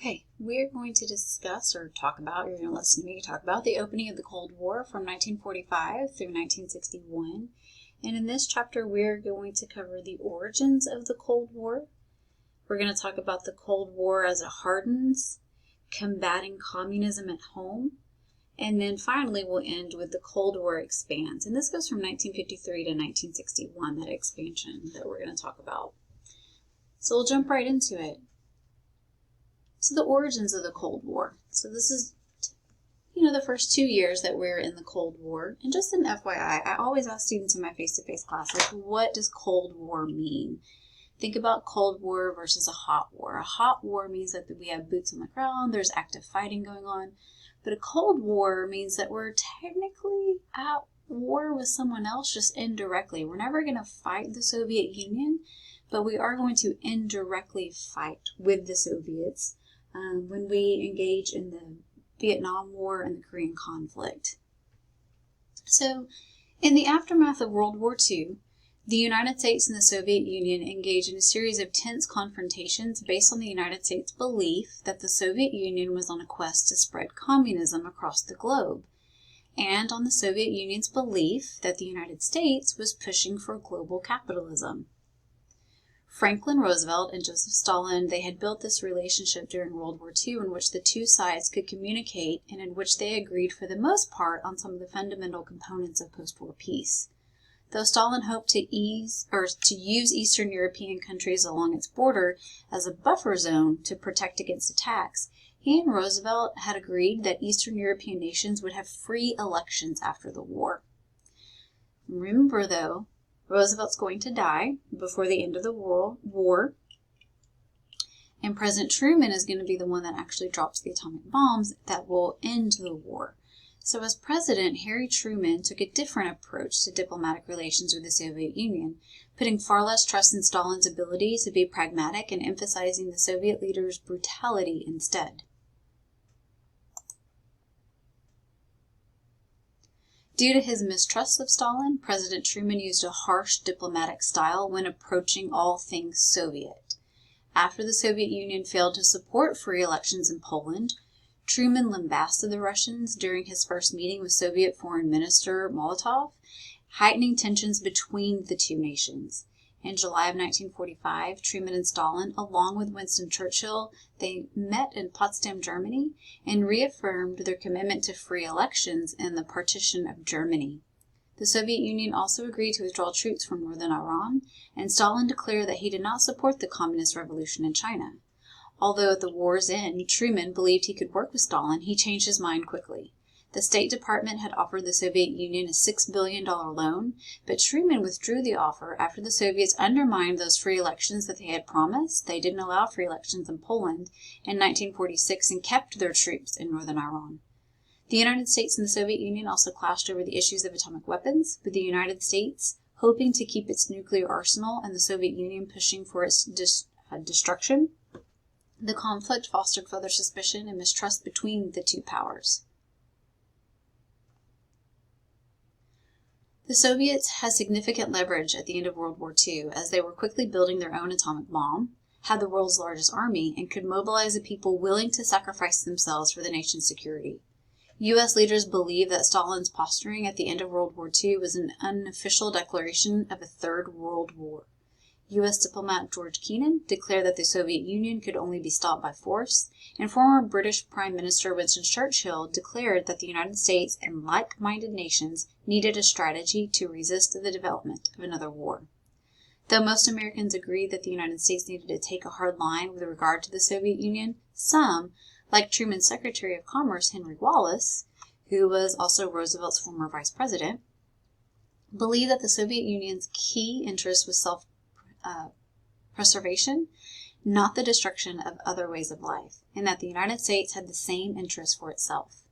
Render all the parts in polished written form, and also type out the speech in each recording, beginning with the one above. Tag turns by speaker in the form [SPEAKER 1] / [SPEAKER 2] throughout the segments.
[SPEAKER 1] Okay, we're going to discuss or talk about, you're going to listen to me talk about the opening of the Cold War from 1945 through 1961. And in this chapter, we're going to cover the origins of the Cold War. We're going to talk about the Cold War as it hardens, combating communism at home, and then finally we'll end with the Cold War expands. And this goes from 1953 to 1961, that expansion that we're going to talk about. So we'll jump right into it. So the origins of the Cold War. So this is, the first 2 years that we're in the Cold War. And just an FYI, I always ask students in my face-to-face classes, what does Cold War mean? Think about Cold War versus a hot war. A hot war means that we have boots on the ground, there's active fighting going on. But a Cold War means that we're technically at war with someone else, just indirectly. We're never going to fight the Soviet Union, but we are going to indirectly fight with the Soviets when we engage in the Vietnam War and the Korean conflict. So, in the aftermath of World War II, the United States and the Soviet Union engaged in a series of tense confrontations based on the United States' belief that the Soviet Union was on a quest to spread communism across the globe, and on the Soviet Union's belief that the United States was pushing for global capitalism. Franklin Roosevelt and Joseph Stalin, they had built this relationship during World War II in which the two sides could communicate and in which they agreed for the most part on some of the fundamental components of post-war peace. Though Stalin hoped to use Eastern European countries along its border as a buffer zone to protect against attacks, he and Roosevelt had agreed that Eastern European nations would have free elections after the war. Remember, though, Roosevelt's going to die before the end of the World War, and President Truman is going to be the one that actually drops the atomic bombs that will end the war. So as president, Harry Truman took a different approach to diplomatic relations with the Soviet Union, putting far less trust in Stalin's ability to be pragmatic and emphasizing the Soviet leader's brutality instead. Due to his mistrust of Stalin, President Truman used a harsh diplomatic style when approaching all things Soviet. After the Soviet Union failed to support free elections in Poland, Truman lambasted the Russians during his first meeting with Soviet Foreign Minister Molotov, heightening tensions between the two nations. In July of 1945, Truman and Stalin, along with Winston Churchill, they met in Potsdam, Germany, and reaffirmed their commitment to free elections and the partition of Germany. The Soviet Union also agreed to withdraw troops from northern Iran, and Stalin declared that he did not support the communist revolution in China. Although at the war's end, Truman believed he could work with Stalin, he changed his mind quickly. The State Department had offered the Soviet Union a $6 billion loan, but Truman withdrew the offer after the Soviets undermined those free elections that they had promised. They didn't allow free elections in Poland in 1946 and kept their troops in northern Iran. The United States and the Soviet Union also clashed over the issues of atomic weapons, with the United States hoping to keep its nuclear arsenal and the Soviet Union pushing for its destruction. The conflict fostered further suspicion and mistrust between the two powers. The Soviets had significant leverage at the end of World War II as they were quickly building their own atomic bomb, had the world's largest army, and could mobilize a people willing to sacrifice themselves for the nation's security. U.S. leaders believed that Stalin's posturing at the end of World War II was an unofficial declaration of a Third World War. U.S. diplomat George Kennan declared that the Soviet Union could only be stopped by force, and former British Prime Minister Winston Churchill declared that the United States and like-minded nations needed a strategy to resist the development of another war. Though most Americans agreed that the United States needed to take a hard line with regard to the Soviet Union, some, like Truman's Secretary of Commerce Henry Wallace, who was also Roosevelt's former vice president, believed that the Soviet Union's key interest was self-preservation, not the destruction of other ways of life, and that the United States had the same interest for itself.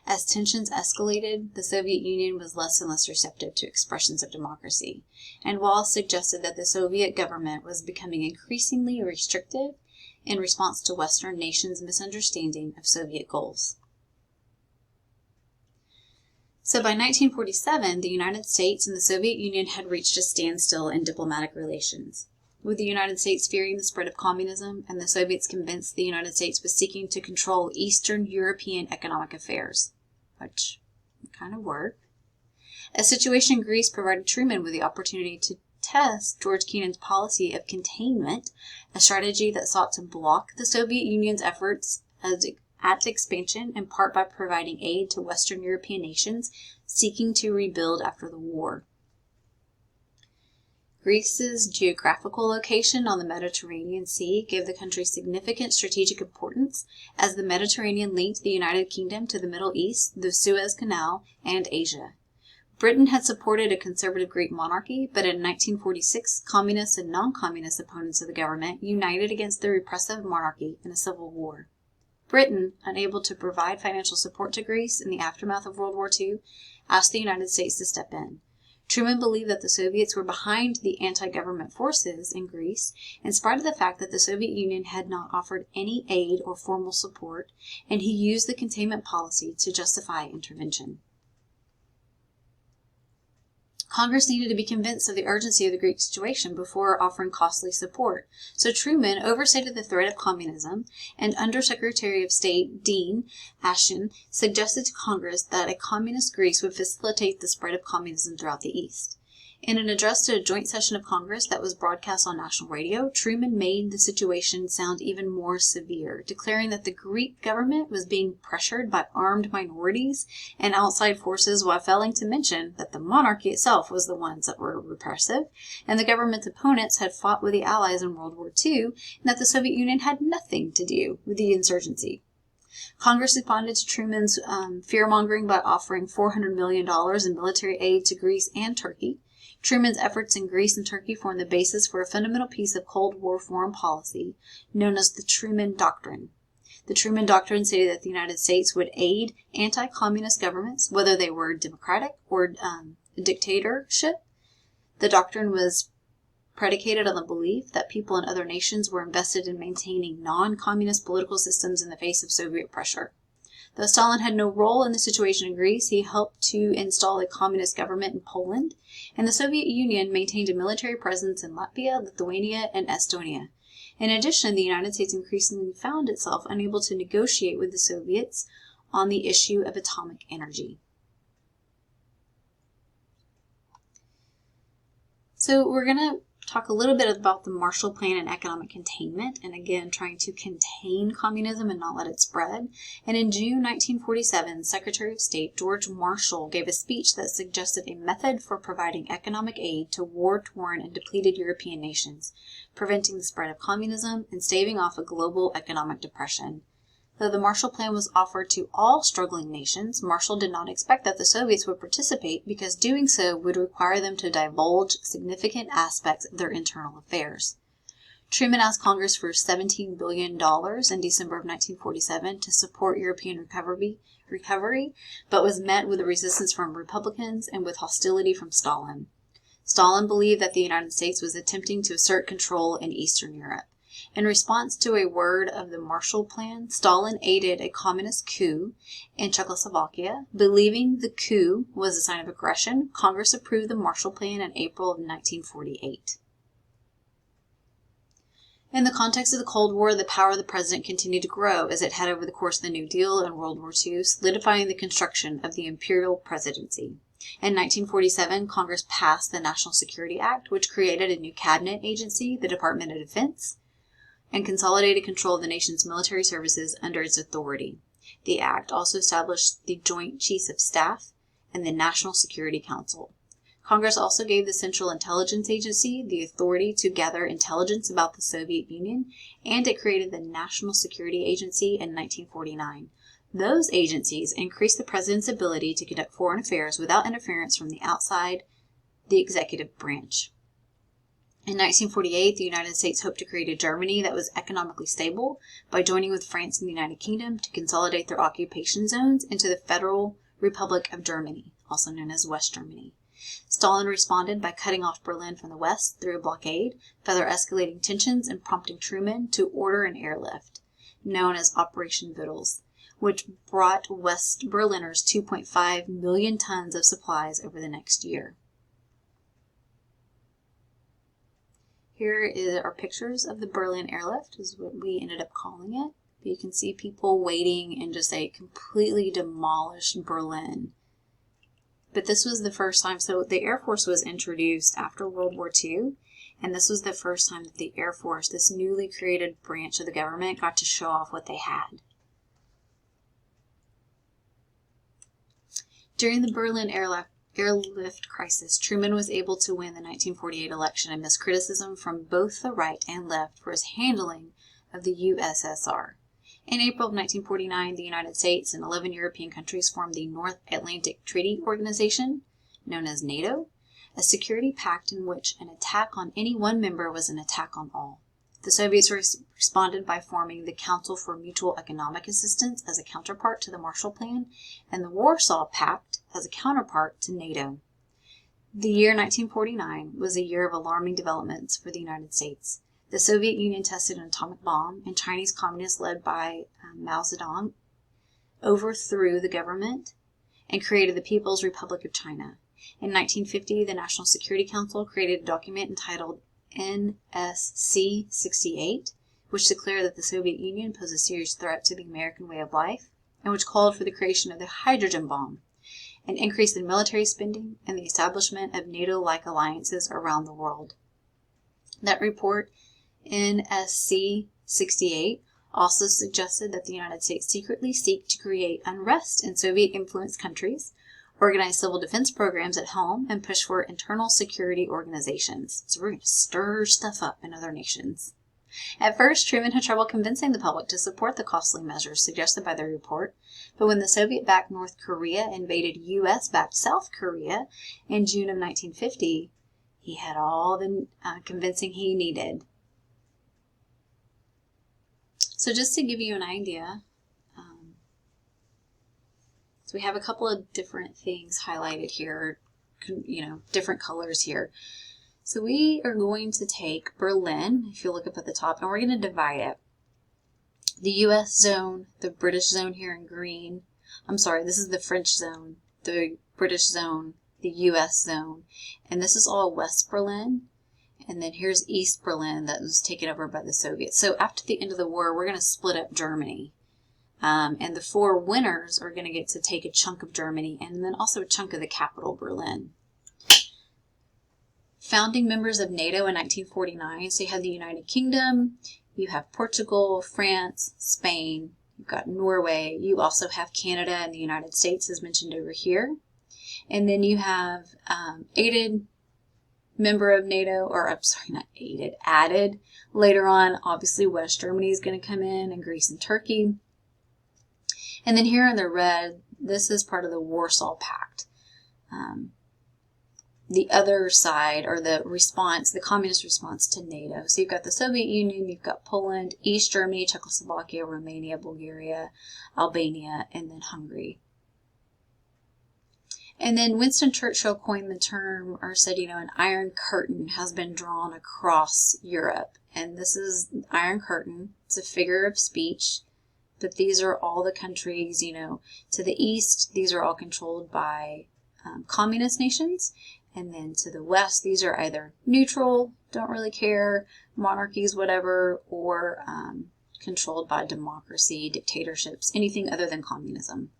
[SPEAKER 1] As tensions escalated, the Soviet Union was less and less receptive to expressions of democracy, and Wallace suggested that the Soviet government was becoming increasingly restrictive in response to Western nations' misunderstanding of Soviet goals. So by 1947, the United States and the Soviet Union had reached a standstill in diplomatic relations. with the United States fearing the spread of communism and the Soviets convinced the United States was seeking to control Eastern European economic affairs, which kind of worked. A situation in Greece provided Truman with the opportunity to test George Kennan's policy of containment, a strategy that sought to block the Soviet Union's efforts at expansion, in part by providing aid to Western European nations seeking to rebuild after the war. Greece's geographical location on the Mediterranean Sea gave the country significant strategic importance, as the Mediterranean linked the United Kingdom to the Middle East, the Suez Canal, and Asia. Britain had supported a conservative Greek monarchy, but in 1946, communist and non-communist opponents of the government united against the repressive monarchy in a civil war. Britain, unable to provide financial support to Greece in the aftermath of World War II, asked the United States to step in. Truman believed that the Soviets were behind the anti-government forces in Greece, in spite of the fact that the Soviet Union had not offered any aid or formal support, and he used the containment policy to justify intervention. Congress needed to be convinced of the urgency of the Greek situation before offering costly support, so Truman overstated the threat of communism, and Undersecretary of State Dean Ashton suggested to Congress that a communist Greece would facilitate the spread of communism throughout the East. In an address to a joint session of Congress that was broadcast on national radio, Truman made the situation sound even more severe, declaring that the Greek government was being pressured by armed minorities and outside forces, while failing to mention that the monarchy itself was the ones that were repressive, and the government's opponents had fought with the Allies in World War II, and that the Soviet Union had nothing to do with the insurgency. Congress responded to Truman's fear-mongering by offering $400 million in military aid to Greece and Turkey. Truman's efforts in Greece and Turkey formed the basis for a fundamental piece of Cold War foreign policy known as the Truman Doctrine. The Truman Doctrine stated that the United States would aid anti-communist governments, whether they were democratic or dictatorship. The doctrine was predicated on the belief that people in other nations were invested in maintaining non-communist political systems in the face of Soviet pressure. Though Stalin had no role in the situation in Greece, he helped to install a communist government in Poland, and the Soviet Union maintained a military presence in Latvia, Lithuania, and Estonia. In addition, the United States increasingly found itself unable to negotiate with the Soviets on the issue of atomic energy. So we're going to talk a little bit about the Marshall Plan and economic containment, and again trying to contain communism and not let it spread. And in June 1947, Secretary of State George Marshall gave a speech that suggested a method for providing economic aid to war-torn and depleted European nations, preventing the spread of communism and staving off a global economic depression. Though the Marshall Plan was offered to all struggling nations, Marshall did not expect that the Soviets would participate, because doing so would require them to divulge significant aspects of their internal affairs. Truman asked Congress for $17 billion in December of 1947 to support European recovery, but was met with resistance from Republicans and with hostility from Stalin. Stalin believed that the United States was attempting to assert control in Eastern Europe. In response to a word of the Marshall Plan, Stalin aided a communist coup in Czechoslovakia. Believing the coup was a sign of aggression, Congress approved the Marshall Plan in April of 1948. In the context of the Cold War, the power of the president continued to grow as it had over the course of the New Deal and World War II, solidifying the construction of the imperial presidency. In 1947, Congress passed the National Security Act, which created a new cabinet agency, the Department of Defense, and consolidated control of the nation's military services under its authority. The act also established the Joint Chiefs of Staff and the National Security Council. Congress also gave the Central Intelligence Agency the authority to gather intelligence about the Soviet Union, and it created the National Security Agency in 1949. Those agencies increased the president's ability to conduct foreign affairs without interference from the outside the executive branch. In 1948, the United States hoped to create a Germany that was economically stable by joining with France and the United Kingdom to consolidate their occupation zones into the Federal Republic of Germany, also known as West Germany. Stalin responded by cutting off Berlin from the west through a blockade, further escalating tensions and prompting Truman to order an airlift, known as Operation Vittles, which brought West Berliners 2.5 million tons of supplies over the next year. Here are pictures of the Berlin airlift, is what we ended up calling it. You can see people waiting in just a completely demolished Berlin. But this was the first time, so the Air Force was introduced after World War II, and this was the first time that the Air Force, this newly created branch of the government, got to show off what they had. During the Berlin airlift crisis, Truman was able to win the 1948 election amidst criticism from both the right and left for his handling of the USSR. In April of 1949, the United States and 11 European countries formed the North Atlantic Treaty Organization, known as NATO, a security pact in which an attack on any one member was an attack on all. The Soviets responded by forming the Council for Mutual Economic Assistance as a counterpart to the Marshall Plan, and the Warsaw Pact as a counterpart to NATO. The year 1949 was a year of alarming developments for the United States. The Soviet Union tested an atomic bomb, and Chinese communists led by Mao Zedong overthrew the government and created the People's Republic of China. In 1950, the National Security Council created a document entitled NSC 68, which declared that the Soviet Union posed a serious threat to the American way of life, and which called for the creation of the hydrogen bomb, an increase in military spending, and the establishment of NATO-like alliances around the world. That report, NSC 68, also suggested that the United States secretly seek to create unrest in Soviet-influenced countries, organize civil defense programs at home, and push for internal security organizations. So we're going to stir stuff up in other nations. At first, Truman had trouble convincing the public to support the costly measures suggested by the report, but when the Soviet-backed North Korea invaded U.S.-backed South Korea in June of 1950, he had all the convincing he needed. So just to give you an idea, so we have a couple of different things highlighted here, different colors here. So we are going to take Berlin, if you look up at the top, and we're going to divide it. The U.S. zone, the British zone here in green. I'm sorry, this is the French zone, the British zone, the U.S. zone, and this is all West Berlin. And then here's East Berlin that was taken over by the Soviets. So after the end of the war, we're going to split up Germany. And the four winners are going to get to take a chunk of Germany and then also a chunk of the capital, Berlin. Founding members of NATO in 1949. So you have the United Kingdom, you have Portugal, France, Spain, you've got Norway, you also have Canada and the United States as mentioned over here. And then you have aided member of NATO, or I'm sorry, not aided, added. Later on, obviously West Germany is going to come in, and Greece and Turkey. And then here in the red, this is part of the Warsaw Pact. The other side, or the response, the communist response to NATO. So you've got the Soviet Union, you've got Poland, East Germany, Czechoslovakia, Romania, Bulgaria, Albania, and then Hungary. And then Winston Churchill coined the term, or said, an iron curtain has been drawn across Europe. And this is Iron Curtain. It's a figure of speech. But these are all the countries, to the east, these are all controlled by communist nations. And then to the west, these are either neutral, don't really care, monarchies, whatever, or controlled by democracy, dictatorships, anything other than communism.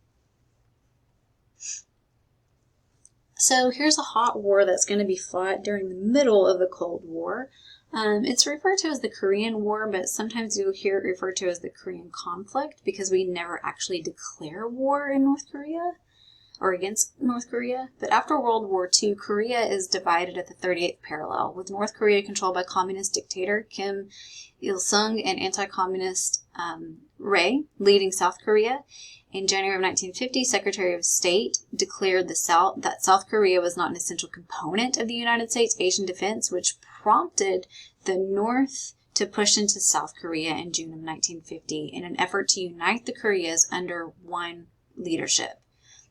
[SPEAKER 1] So here's a hot war that's going to be fought during the middle of the Cold War. It's referred to as the Korean War, but sometimes you'll hear it referred to as the Korean conflict because we never actually declare war in North Korea or against North Korea. But after World War II, Korea is divided at the 38th parallel, with North Korea controlled by communist dictator Kim Il-sung and anti-communist Rae leading South Korea. In January of 1950, Secretary of State declared that South Korea was not an essential component of the United States' Asian defense, which prompted the North to push into South Korea in June of 1950 in an effort to unite the Koreas under one leadership.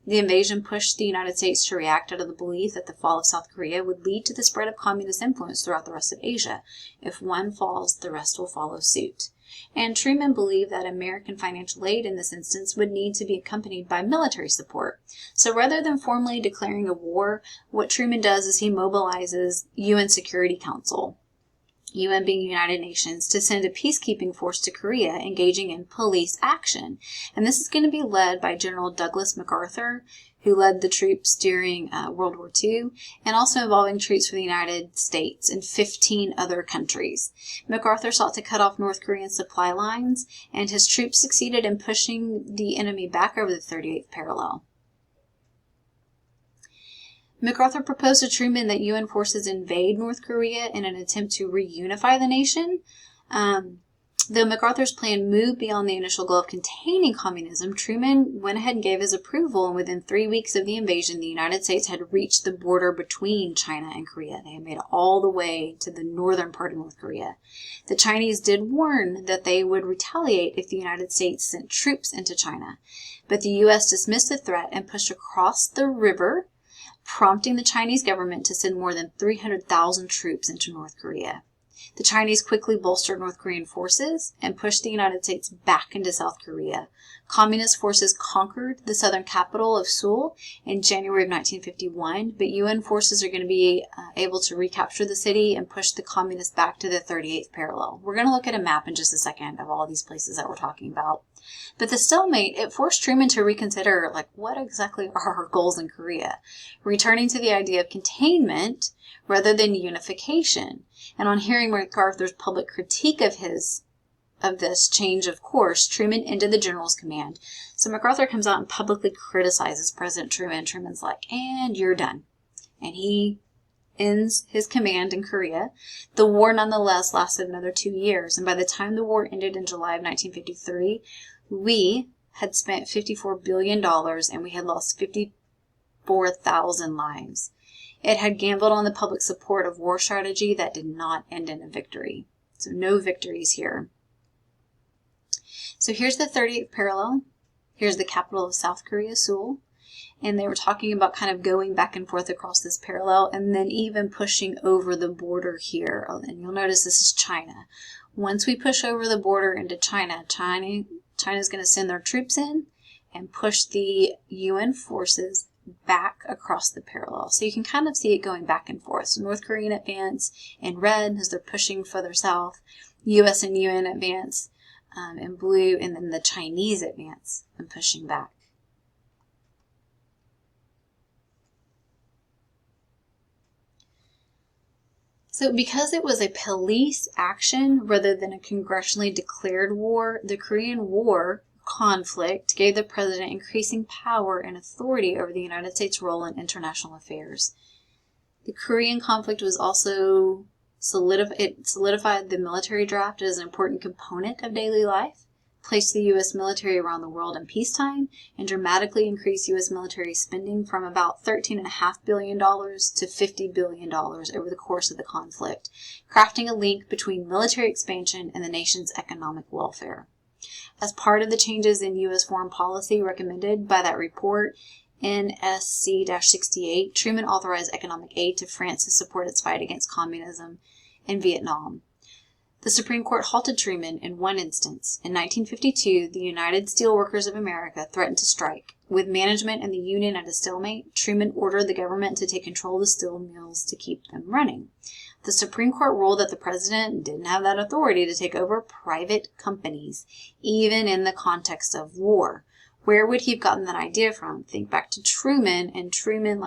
[SPEAKER 1] The invasion pushed the United States to react out of the belief that the fall of South Korea would lead to the spread of communist influence throughout the rest of Asia. If one falls, the rest will follow suit. And Truman believed that American financial aid in this instance would need to be accompanied by military support. So rather than formally declaring a war, what Truman does is he mobilizes UN Security Council. UN being United Nations, to send a peacekeeping force to Korea engaging in police action. And this is going to be led by General Douglas MacArthur, who led the troops during World War II, and also involving troops from the United States and 15 other countries. MacArthur sought to cut off North Korean supply lines, and his troops succeeded in pushing the enemy back over the 38th parallel. MacArthur proposed to Truman that UN forces invade North Korea in an attempt to reunify the nation. Though MacArthur's plan moved beyond the initial goal of containing communism, Truman went ahead and gave his approval, and within 3 weeks of the invasion, the United States had reached the border between China and Korea. They had made it all the way to the northern part of North Korea. The Chinese did warn that they would retaliate if the United States sent troops into China, but the U.S. dismissed the threat and pushed across the river, prompting the Chinese government to send more than 300,000 troops into North Korea. The Chinese quickly bolstered North Korean forces and pushed the United States back into South Korea. Communist forces conquered the southern capital of Seoul in January of 1951, but UN forces are going to be able to recapture the city and push the communists back to the 38th parallel. We're going to look at a map in just a second of all these places that we're talking about. But the stalemate, it forced Truman to reconsider, what exactly are our goals in Korea? Returning to the idea of containment rather than unification. And on hearing MacArthur's public critique of this change of course, Truman ended the general's command. So MacArthur comes out and publicly criticizes President Truman. Truman's like, and you're done. And he ends his command in Korea. The war nonetheless lasted another 2 years. And by the time the war ended in July of 1953, we had spent $54 billion and we had lost 54,000 lives. It had gambled on the public support of war strategy that did not end in a victory. So no victories here. So here's the 38th parallel. Here's the capital of South Korea, Seoul. And they were talking about kind of going back and forth across this parallel and then even pushing over the border here. Oh, and you'll notice this is China. Once we push over the border into China, China's going to send their troops in and push the UN forces back across the parallel. So you can kind of see it going back and forth. So North Korean advance in red as they're pushing further south, US and UN advance in blue, and then the Chinese advance and pushing back. So because it was a police action rather than a congressionally declared war, the Korean War conflict gave the president increasing power and authority over the United States' role in international affairs. The Korean conflict was also solidified the military draft as an important component of daily life, placed the U.S. military around the world in peacetime, and dramatically increased U.S. military spending from about $13.5 billion to $50 billion over the course of the conflict, crafting a link between military expansion and the nation's economic welfare. As part of the changes in U.S. foreign policy recommended by that report, NSC-68, Truman authorized economic aid to France to support its fight against communism in Vietnam. The Supreme Court halted Truman in one instance. In 1952, the United Steelworkers of America threatened to strike. With management and the union at a stalemate, Truman ordered the government to take control of the steel mills to keep them running. The Supreme Court ruled that the president didn't have that authority to take over private companies, even in the context of war. Where would he have gotten that idea from? Think back to Truman, and Truman,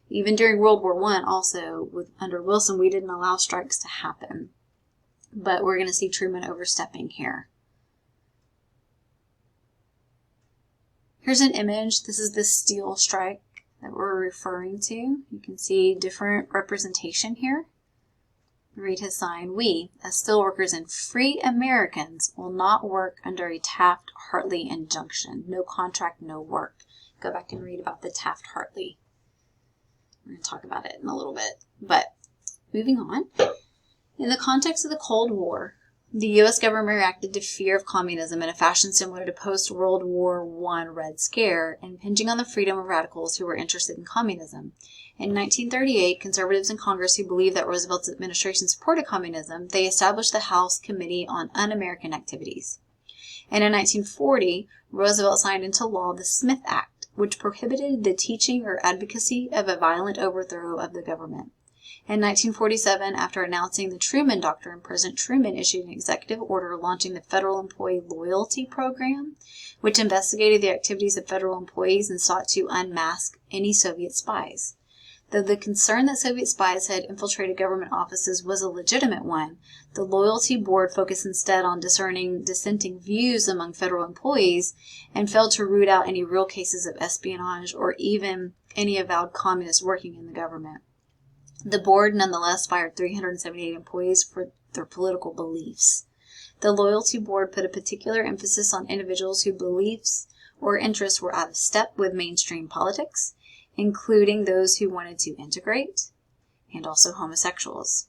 [SPEAKER 1] even during World War I also, under Wilson, we didn't allow strikes to happen. But we're going to see Truman overstepping here. Here's an image. This is the steel strike that we're referring to. You can see different representation here. Read his sign. We, as steelworkers and free Americans, will not work under a Taft-Hartley injunction. No contract, no work. Go back and read about the Taft-Hartley. We're going to talk about it in a little bit. But moving on. In the context of the Cold War, the U.S. government reacted to fear of communism in a fashion similar to post-World War I Red Scare, impinging on the freedom of radicals who were interested in communism. In 1938, conservatives in Congress who believed that Roosevelt's administration supported communism, they established the House Committee on Un-American Activities. And in 1940, Roosevelt signed into law the Smith Act, which prohibited the teaching or advocacy of a violent overthrow of the government. In 1947, after announcing the Truman Doctrine, President Truman issued an executive order launching the Federal Employee Loyalty Program, which investigated the activities of federal employees and sought to unmask any Soviet spies. Though the concern that Soviet spies had infiltrated government offices was a legitimate one, the Loyalty Board focused instead on discerning dissenting views among federal employees and failed to root out any real cases of espionage or even any avowed communists working in the government. The board nonetheless fired 378 employees for their political beliefs. The Loyalty Board put a particular emphasis on individuals whose beliefs or interests were out of step with mainstream politics, including those who wanted to integrate, and also homosexuals.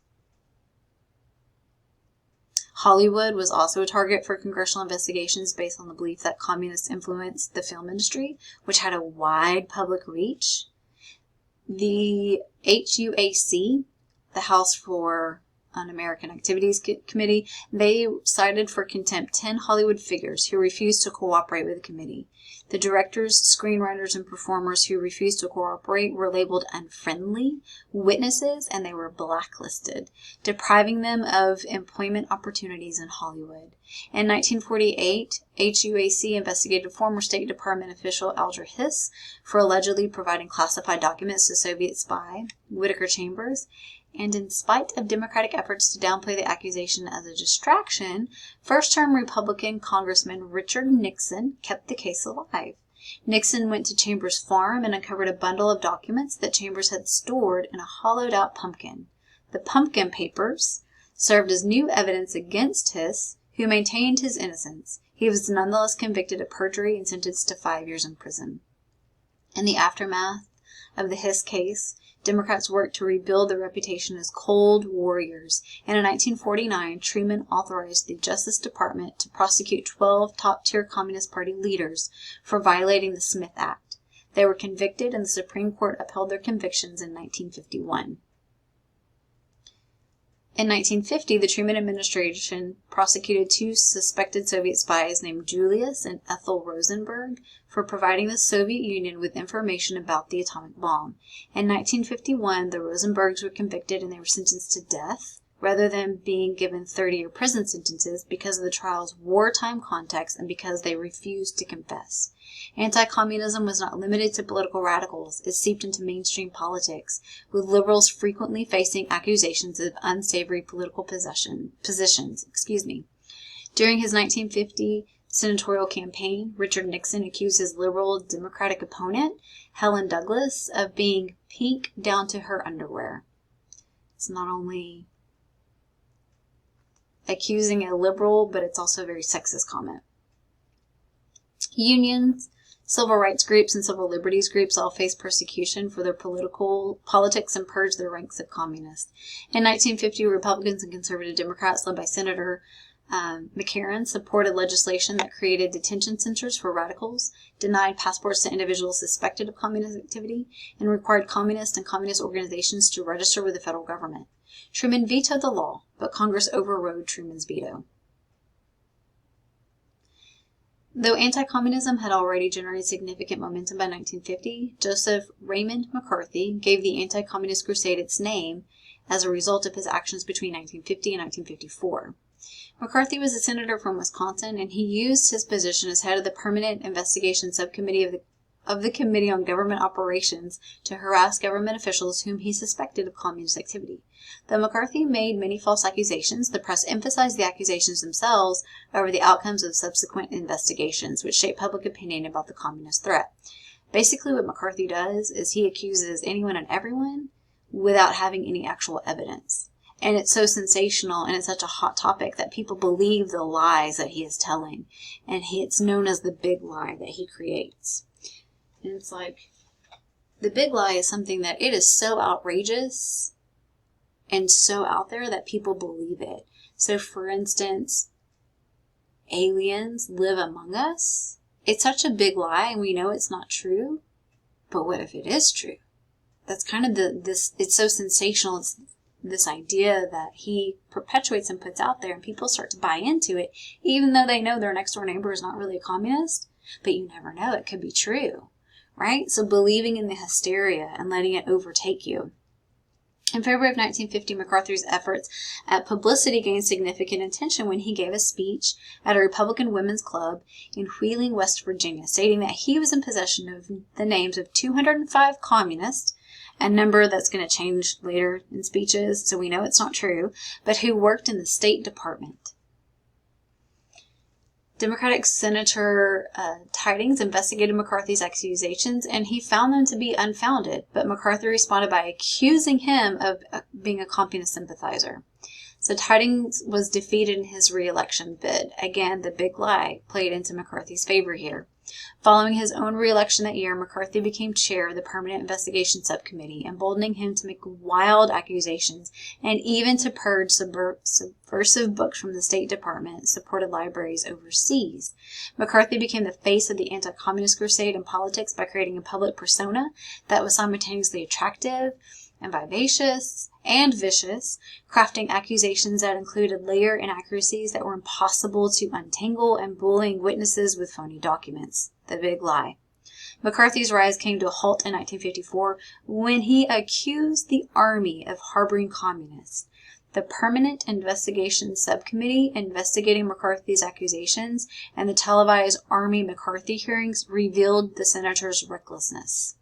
[SPEAKER 1] Hollywood was also a target for congressional investigations based on the belief that communists influenced the film industry, which had a wide public reach. The HUAC, the House for Un-American Activities Committee, they cited for contempt 10 Hollywood figures who refused to cooperate with the committee. The directors, screenwriters, and performers who refused to cooperate were labeled unfriendly witnesses, and they were blacklisted, depriving them of employment opportunities in Hollywood. In 1948, HUAC investigated former State Department official Alger Hiss for allegedly providing classified documents to Soviet spy Whittaker Chambers, and in spite of Democratic efforts to downplay the accusation as a distraction, first-term Republican Congressman Richard Nixon kept the case alive. Nixon went to Chambers' farm and uncovered a bundle of documents that Chambers had stored in a hollowed-out pumpkin. The pumpkin papers served as new evidence against Hiss, who maintained his innocence. He was nonetheless convicted of perjury and sentenced to 5 years in prison. In the aftermath of the Hiss case, Democrats worked to rebuild their reputation as cold warriors, and in 1949, Truman authorized the Justice Department to prosecute 12 top-tier Communist Party leaders for violating the Smith Act. They were convicted, and the Supreme Court upheld their convictions in 1951. In 1950, the Truman administration prosecuted 2 suspected Soviet spies named Julius and Ethel Rosenberg for providing the Soviet Union with information about the atomic bomb. In 1951, the Rosenbergs were convicted and they were sentenced to death, rather than being given 30-year prison sentences because of the trial's wartime context and because they refused to confess. Anti-communism was not limited to political radicals. It seeped into mainstream politics, with liberals frequently facing accusations of unsavory political positions. During his 1950 senatorial campaign, Richard Nixon accused his liberal Democratic opponent, Helen Douglas, of being pink down to her underwear. It's not only accusing a liberal, but it's also a very sexist comment. Unions, civil rights groups, and civil liberties groups all faced persecution for their politics and purged their ranks of communists. In 1950, Republicans and conservative Democrats, led by Senator McCarran, supported legislation that created detention centers for radicals, denied passports to individuals suspected of communist activity, and required communists and communist organizations to register with the federal government. Truman vetoed the law, but Congress overrode Truman's veto. Though anti-communism had already generated significant momentum by 1950, Joseph Raymond McCarthy gave the anti-communist crusade its name as a result of his actions between 1950 and 1954. McCarthy was a senator from Wisconsin, and he used his position as head of the Permanent Investigation Subcommittee of the Committee on Government Operations to harass government officials whom he suspected of communist activity. Though McCarthy made many false accusations, the press emphasized the accusations themselves over the outcomes of subsequent investigations, which shaped public opinion about the communist threat. Basically, what McCarthy does is he accuses anyone and everyone without having any actual evidence. And it's so sensational and it's such a hot topic that people believe the lies that he is telling. And it's known as the big lie that he creates. And it's like, the big lie is something that it is so outrageous and so out there that people believe it. So, for instance, aliens live among us. It's such a big lie and we know it's not true. But what if it is true? That's kind of it's so sensational. It's this idea that he perpetuates and puts out there, and people start to buy into it, even though they know their next door neighbor is not really a communist. But you never know, it could be true, right? So believing in the hysteria and letting it overtake you. In February of 1950, MacArthur's efforts at publicity gained significant attention when he gave a speech at a Republican women's club in Wheeling, West Virginia, stating that he was in possession of the names of 205 communists, a number that's going to change later in speeches, so we know it's not true, but who worked in the State Department. Democratic Senator Tydings investigated McCarthy's accusations, and he found them to be unfounded, but MacArthur responded by accusing him of being a communist sympathizer. So Tydings was defeated in his re-election bid. Again, the big lie played into McCarthy's favor here. Following his own re-election that year, McCarthy became chair of the Permanent Investigation Subcommittee, emboldening him to make wild accusations and even to purge subversive books from the State Department supported libraries overseas. McCarthy became the face of the anti-communist crusade in politics by creating a public persona that was simultaneously attractive and vivacious and vicious, crafting accusations that included layer inaccuracies that were impossible to untangle, and bullying witnesses with phony documents. The big lie. McCarthy's rise came to a halt in 1954 when he accused the Army of harboring communists. The Permanent Investigation Subcommittee investigating McCarthy's accusations and the televised Army McCarthy hearings revealed the senator's recklessness.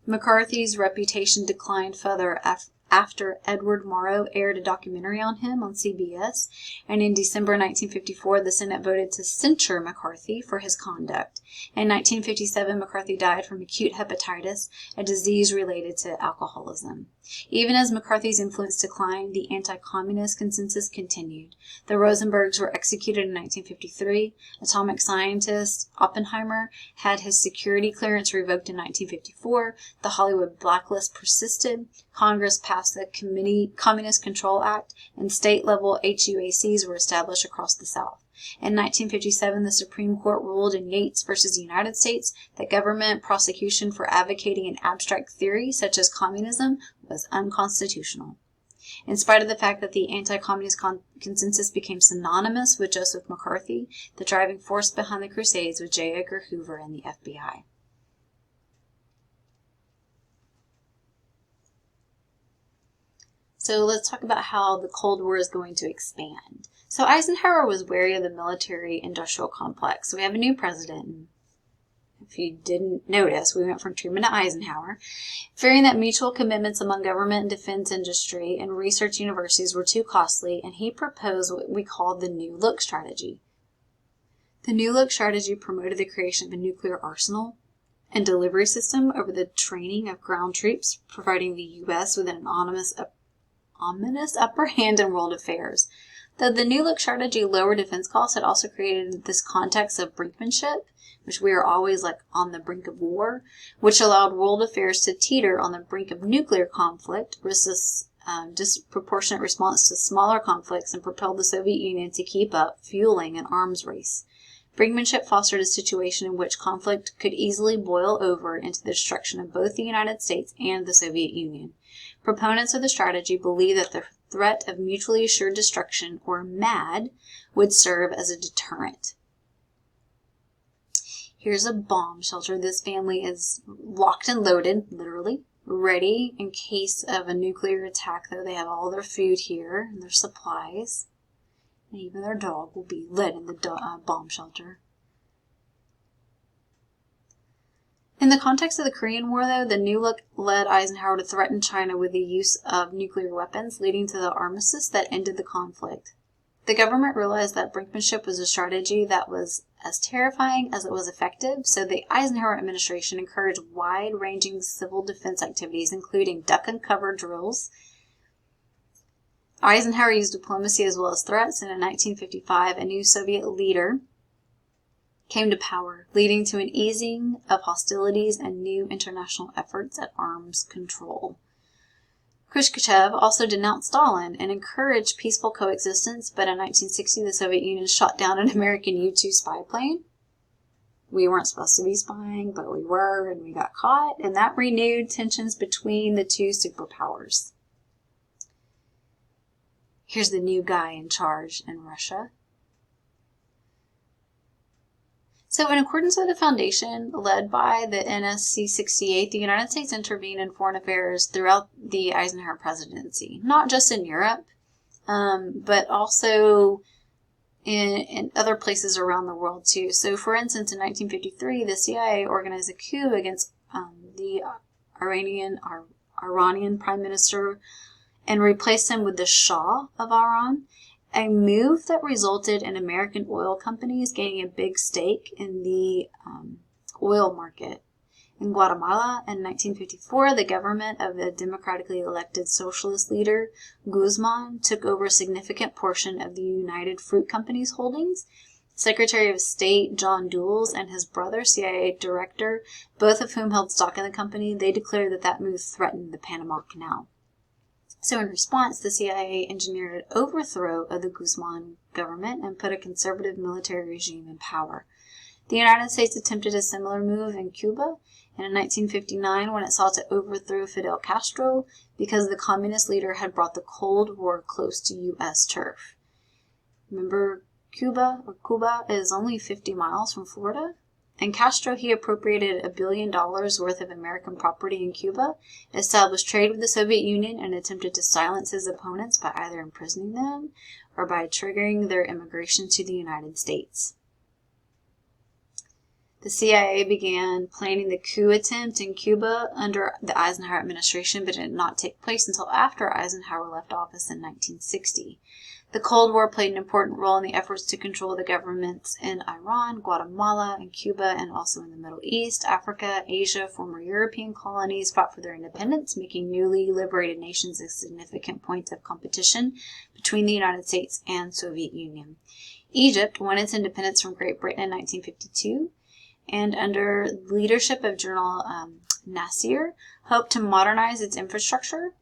[SPEAKER 1] McCarthy's reputation declined further after Edward Morrow aired a documentary on him on CBS, and in December 1954, the Senate voted to censure McCarthy for his conduct. In 1957, McCarthy died from acute hepatitis, a disease related to alcoholism. Even as McCarthy's influence declined, the anti-communist consensus continued. The Rosenbergs were executed in 1953. Atomic scientist Oppenheimer had his security clearance revoked in 1954. The Hollywood blacklist persisted. Congress passed the Communist Control Act, and state-level HUACs were established across the South. In 1957, the Supreme Court ruled in Yates versus the United States that government prosecution for advocating an abstract theory such as communism was unconstitutional. In spite of the fact that the anti-communist consensus became synonymous with Joseph McCarthy, the driving force behind the Crusades was J. Edgar Hoover and the FBI. So let's talk about how the Cold War is going to expand. So Eisenhower was wary of the military-industrial complex. So we have a new president. If you didn't notice, we went from Truman to Eisenhower. Fearing that mutual commitments among government and defense industry and research universities were too costly, and he proposed what we call the New Look strategy. The New Look strategy promoted the creation of a nuclear arsenal and delivery system over the training of ground troops, providing the U.S. with an ominous upper hand in world affairs. Though the New Look strategy lowered defense costs, it also created this context of brinkmanship, which we are always like on the brink of war, which allowed world affairs to teeter on the brink of nuclear conflict versus disproportionate response to smaller conflicts, and propelled the Soviet Union to keep up, fueling an arms race. Brinkmanship fostered a situation in which conflict could easily boil over into the destruction of both the United States and the Soviet Union. Proponents of the strategy believe that the threat of mutually assured destruction, or MAD, would serve as a deterrent. Here's a bomb shelter. This family is locked and loaded, literally, ready in case of a nuclear attack, though. They have all their food here and their supplies. And even their dog will be led in the bomb shelter. In the context of the Korean War, though, the New Look led Eisenhower to threaten China with the use of nuclear weapons, leading to the armistice that ended the conflict. The government realized that brinkmanship was a strategy that was as terrifying as it was effective, so the Eisenhower administration encouraged wide-ranging civil defense activities, including duck and cover drills. Eisenhower used diplomacy as well as threats, and in 1955, a new Soviet leader came to power, leading to an easing of hostilities and new international efforts at arms control. Khrushchev also denounced Stalin and encouraged peaceful coexistence, but in 1960 the Soviet Union shot down an American U-2 spy plane. We weren't supposed to be spying, but we were, and we got caught, and that renewed tensions between the two superpowers. Here's the new guy in charge in Russia. So in accordance with the foundation led by the NSC 68, the United States intervened in foreign affairs throughout the Eisenhower presidency, not just in Europe, but also in other places around the world too. So for instance, in 1953, the CIA organized a coup against the Iranian Prime Minister and replaced him with the Shah of Iran, a move that resulted in American oil companies gaining a big stake in the oil market. In Guatemala, in 1954, the government of the democratically elected socialist leader Guzman took over a significant portion of the United Fruit Company's holdings. Secretary of State John Dulles and his brother, CIA director, both of whom held stock in the company, they declared that that move threatened the Panama Canal. So in response, the CIA engineered an overthrow of the Guzman government and put a conservative military regime in power. The United States attempted a similar move in Cuba, and in 1959 when it sought to overthrow Fidel Castro because the communist leader had brought the Cold War close to U.S. turf. Remember, Cuba is only 50 miles from Florida. And Castro, he appropriated $1 billion worth of American property in Cuba, established trade with the Soviet Union, and attempted to silence his opponents by either imprisoning them or by triggering their immigration to the United States. The CIA began planning the coup attempt in Cuba under the Eisenhower administration, but it did not take place until after Eisenhower left office in 1960. The Cold War played an important role in the efforts to control the governments in Iran, Guatemala, and Cuba, and also in the Middle East, Africa, Asia. Former European colonies fought for their independence, making newly liberated nations a significant point of competition between the United States and Soviet Union. Egypt won its independence from Great Britain in 1952, and under the leadership of General Nasser, hoped to modernize its infrastructure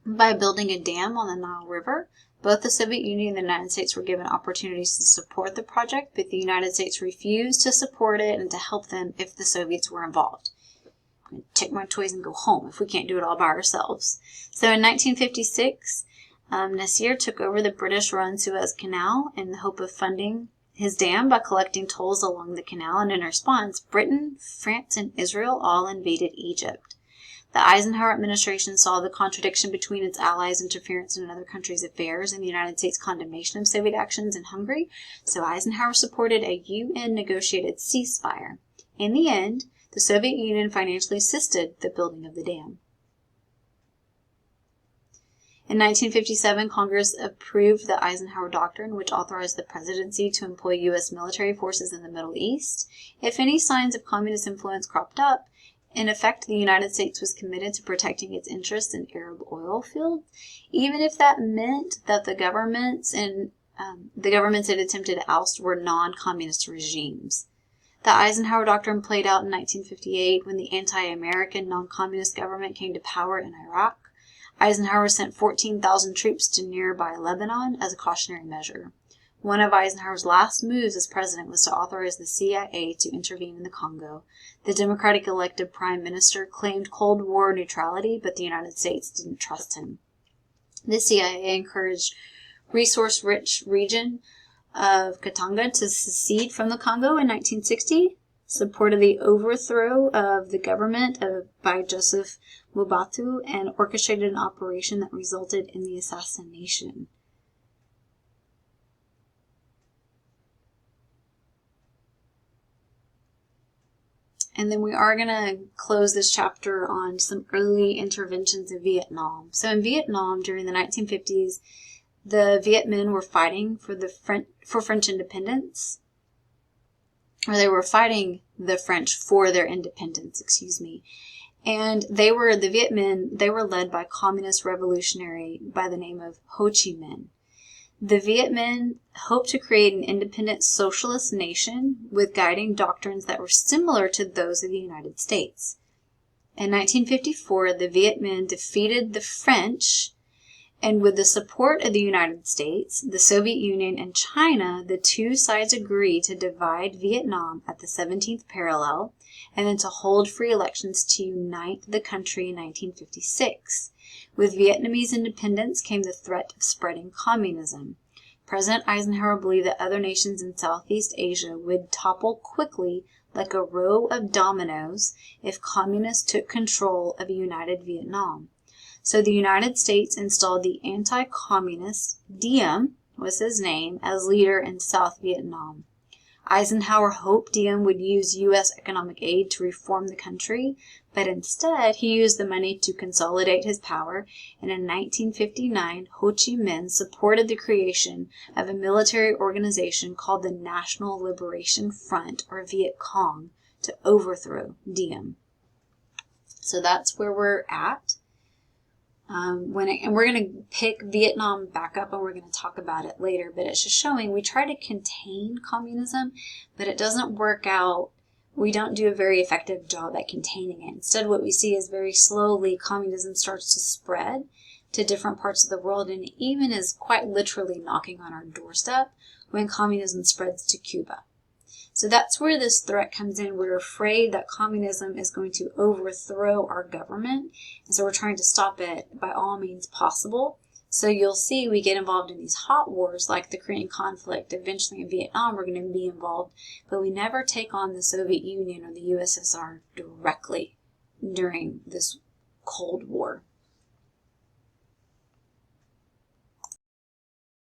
[SPEAKER 1] by building a dam on the Nile River. Both the Soviet Union and the United States were given opportunities to support the project, but the United States refused to support it and to help them if the Soviets were involved. I'm going to take my toys and go home if we can't do it all by ourselves. So in 1956, Nasser took over the British-run Suez Canal in the hope of funding his dam by collecting tolls along the canal, and in response, Britain, France, and Israel all invaded Egypt. The Eisenhower administration saw the contradiction between its allies' interference in another country's affairs and the United States' condemnation of Soviet actions in Hungary, so Eisenhower supported a UN-negotiated ceasefire. In the end, the Soviet Union financially assisted the building of the dam. In 1957, Congress approved the Eisenhower Doctrine, which authorized the presidency to employ U.S. military forces in the Middle East. If any signs of communist influence cropped up, in effect, the United States was committed to protecting its interests in Arab oil fields, even if that meant that the governments it attempted to oust were non-communist regimes. The Eisenhower Doctrine played out in 1958 when the anti-American non-communist government came to power in Iraq. Eisenhower sent 14,000 troops to nearby Lebanon as a cautionary measure. One of Eisenhower's last moves as president was to authorize the CIA to intervene in the Congo. The Democratic-elected prime minister claimed Cold War neutrality, but the United States didn't trust him. The CIA encouraged resource-rich region of Katanga to secede from the Congo in 1960, supported the overthrow of the government by Joseph Mobutu, and orchestrated an operation that resulted in the assassination. And then we are going to close this chapter on some early interventions in Vietnam. So in Vietnam, during the 1950s, the Viet Minh were fighting for French independence. Or they were fighting the French for their independence, And the Viet Minh, they were led by a communist revolutionary by the name of Ho Chi Minh. The Viet Minh hoped to create an independent socialist nation with guiding doctrines that were similar to those of the United States. In 1954, the Viet Minh defeated the French, and with the support of the United States, the Soviet Union, and China, the two sides agreed to divide Vietnam at the 17th parallel and then to hold free elections to unite the country in 1956. With Vietnamese independence came the threat of spreading communism. President Eisenhower believed that other nations in Southeast Asia would topple quickly like a row of dominoes if communists took control of a united Vietnam. So the United States installed the anti-communist, Diem was his name, as leader in South Vietnam. Eisenhower hoped Diem would use U.S. economic aid to reform the country, but instead he used the money to consolidate his power, and in 1959 Ho Chi Minh supported the creation of a military organization called the National Liberation Front, or Viet Cong, to overthrow Diem. So that's where we're at. And we're going to pick Vietnam back up and we're going to talk about it later, but it's just showing we try to contain communism, but it doesn't work out. We don't do a very effective job at containing it. Instead, what we see is very slowly communism starts to spread to different parts of the world and even is quite literally knocking on our doorstep when communism spreads to Cuba. So that's where this threat comes in. We're afraid that communism is going to overthrow our government, and so we're trying to stop it by all means possible. So you'll see we get involved in these hot wars like the Korean conflict. Eventually in Vietnam we're going to be involved, but we never take on the Soviet Union or the USSR directly during this Cold War.